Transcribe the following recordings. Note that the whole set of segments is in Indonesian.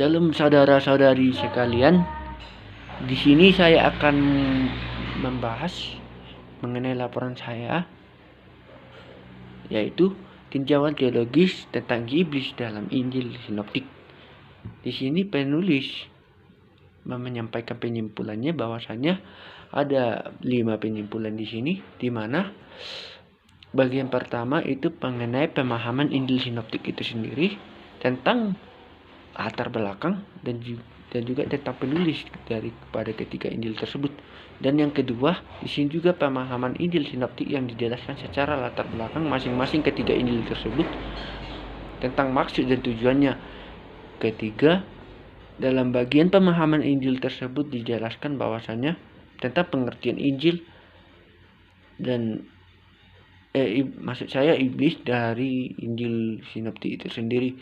Shalom saudara-saudari sekalian. Di sini saya akan membahas mengenai laporan saya, yaitu tinjauan teologis tentang iblis dalam Injil Sinoptik. Di sini penulis menyampaikan penyimpulannya bahwasanya ada 5 penyimpulan di sini, di mana bagian pertama itu mengenai pemahaman Injil Sinoptik itu sendiri, tentang latar belakang dan juga tentang penulis daripada ketiga Injil tersebut. Dan yang kedua, di sini juga pemahaman Injil Sinoptik yang dijelaskan secara latar belakang masing-masing ketiga Injil tersebut, tentang maksud dan tujuannya. Ketiga, dalam bagian pemahaman Injil tersebut dijelaskan bahwasannya tentang pengertian Injil dan maksud saya iblis dari Injil Sinoptik itu sendiri.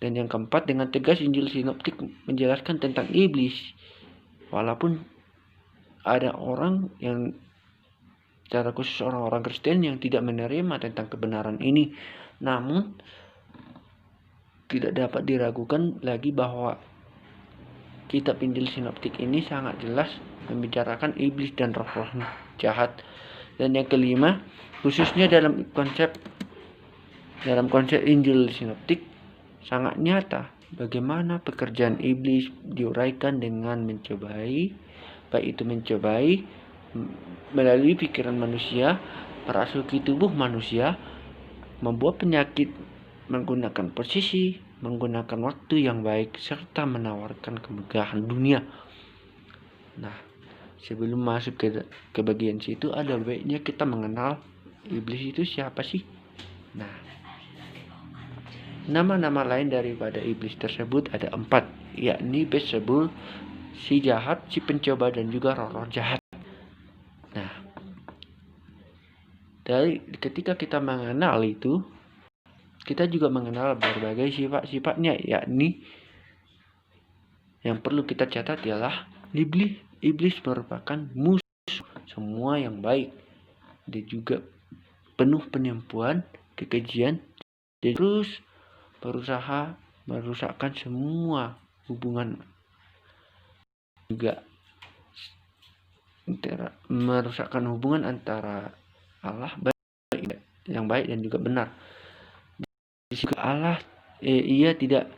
Dan yang keempat, dengan tegas Injil Sinoptik menjelaskan tentang iblis. Walaupun ada orang yang, secara khusus orang-orang Kristen yang tidak menerima tentang kebenaran ini, namun tidak dapat diragukan lagi bahwa kitab Injil Sinoptik ini sangat jelas membicarakan iblis dan roh-roh jahat. Dan yang kelima, khususnya dalam konsep Injil Sinoptik, sangat nyata bagaimana pekerjaan iblis diuraikan dengan mencobai, baik itu mencobai melalui pikiran manusia, merasuki tubuh manusia, membuat penyakit, menggunakan posisi, menggunakan waktu yang baik, serta menawarkan kemegahan dunia. Nah, sebelum masuk ke bagian situ, ada baiknya kita mengenal iblis itu siapa sih. Nah, nama-nama lain daripada iblis tersebut ada 4, yakni Beelzebul, si jahat, si pencoba, dan juga roh-roh jahat. Nah, dari ketika kita mengenal itu, kita juga mengenal berbagai sifat-sifatnya, yakni yang perlu kita catat ialah iblis merupakan musuh semua yang baik. Dia juga penuh penipuan, kekejian, dan terus berusaha merusakkan semua hubungan, juga merusakkan hubungan antara Allah yang baik dan juga benar. Jika Allah ia tidak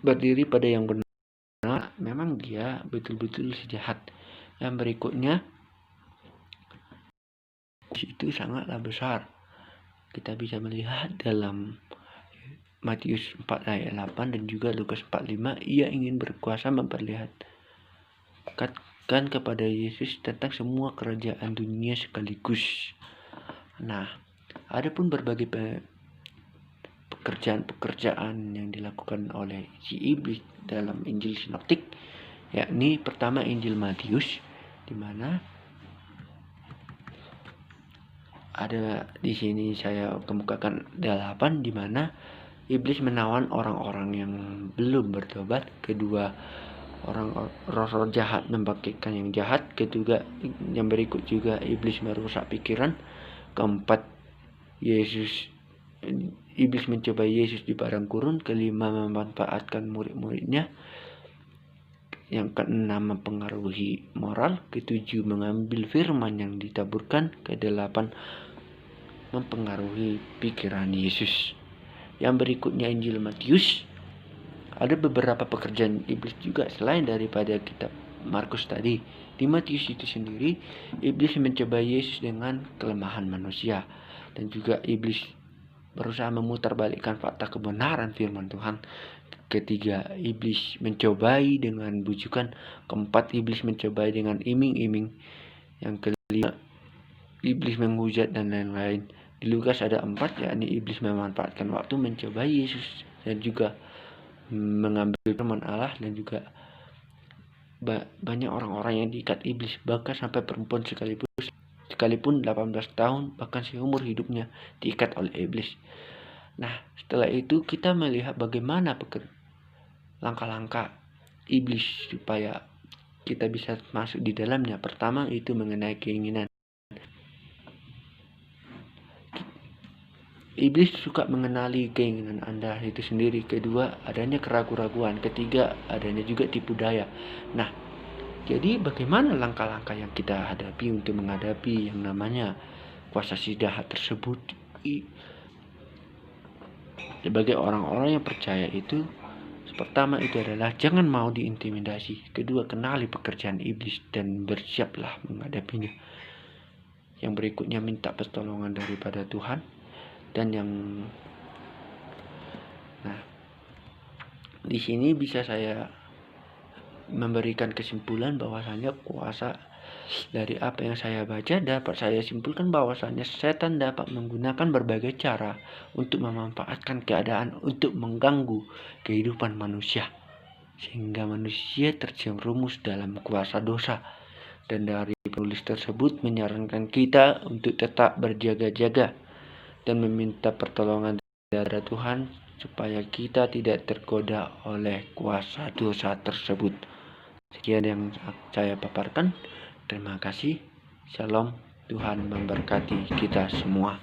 berdiri pada yang benar, memang dia betul-betul sejahat. Yang berikutnya itu sangatlah besar. Kita bisa melihat dalam Matius 4 ayat 8 dan juga Lukas 4:5, ia ingin berkuasa memperlihatkan kepada Yesus tentang semua kerajaan dunia sekaligus. Nah, ada pun berbagai pekerjaan yang dilakukan oleh si iblis dalam Injil Sinoptik, yakni pertama Injil Matius, di mana ada di sini saya kemukakan 8, di mana iblis menawan orang-orang yang belum bertobat. Kedua, roh-roh jahat membangkitkan yang jahat. Ketiga, yang berikut juga iblis merusak pikiran. Keempat, iblis mencoba Yesus di padang gurun. Kelima, memanfaatkan murid-muridnya. Yang keenam, mempengaruhi moral. Ketujuh, mengambil firman yang ditaburkan. Kedelapan, mempengaruhi pikiran Yesus. Yang berikutnya Injil Matius. Ada beberapa pekerjaan iblis juga selain daripada kitab Markus tadi. Di Matius itu sendiri, iblis mencoba Yesus dengan kelemahan manusia, dan juga iblis berusaha memutarbalikkan fakta kebenaran firman Tuhan. Ketiga, iblis mencobai dengan bujukan. Keempat, iblis mencobai dengan iming-iming. Yang kelima, iblis menghujat dan lain-lain. Di Lukas ada 4, yakni iblis memanfaatkan waktu mencobai Yesus, dan juga mengambil firman Allah, dan juga banyak orang-orang yang diikat iblis, bahkan sampai perempuan sekalipun 18 tahun, bahkan seumur hidupnya diikat oleh iblis. Nah, setelah itu kita melihat bagaimana langkah-langkah iblis supaya kita bisa masuk di dalamnya. Pertama itu mengenai keinginan. Iblis suka mengenali keinginan Anda itu sendiri. Kedua, adanya keraguan-raguan. Ketiga, adanya juga tipu daya. Nah, jadi bagaimana langkah-langkah yang kita hadapi untuk menghadapi yang namanya kuasa si jahat tersebut? Sebagai orang-orang yang percaya itu, pertama itu adalah jangan mau diintimidasi. Kedua, kenali pekerjaan iblis dan bersiaplah menghadapinya. Yang berikutnya, minta pertolongan daripada Tuhan. Dan di sini bisa saya memberikan kesimpulan bahwasanya kuasa dari apa yang saya baca dapat saya simpulkan bahwasanya setan dapat menggunakan berbagai cara untuk memanfaatkan keadaan untuk mengganggu kehidupan manusia sehingga manusia terjerumus dalam kuasa dosa. Dan dari penulis tersebut menyarankan kita untuk tetap berjaga-jaga dan meminta pertolongan dari Tuhan supaya kita tidak tergoda oleh kuasa dosa tersebut. Sekian yang saya paparkan. Terima kasih. Shalom. Tuhan memberkati kita semua.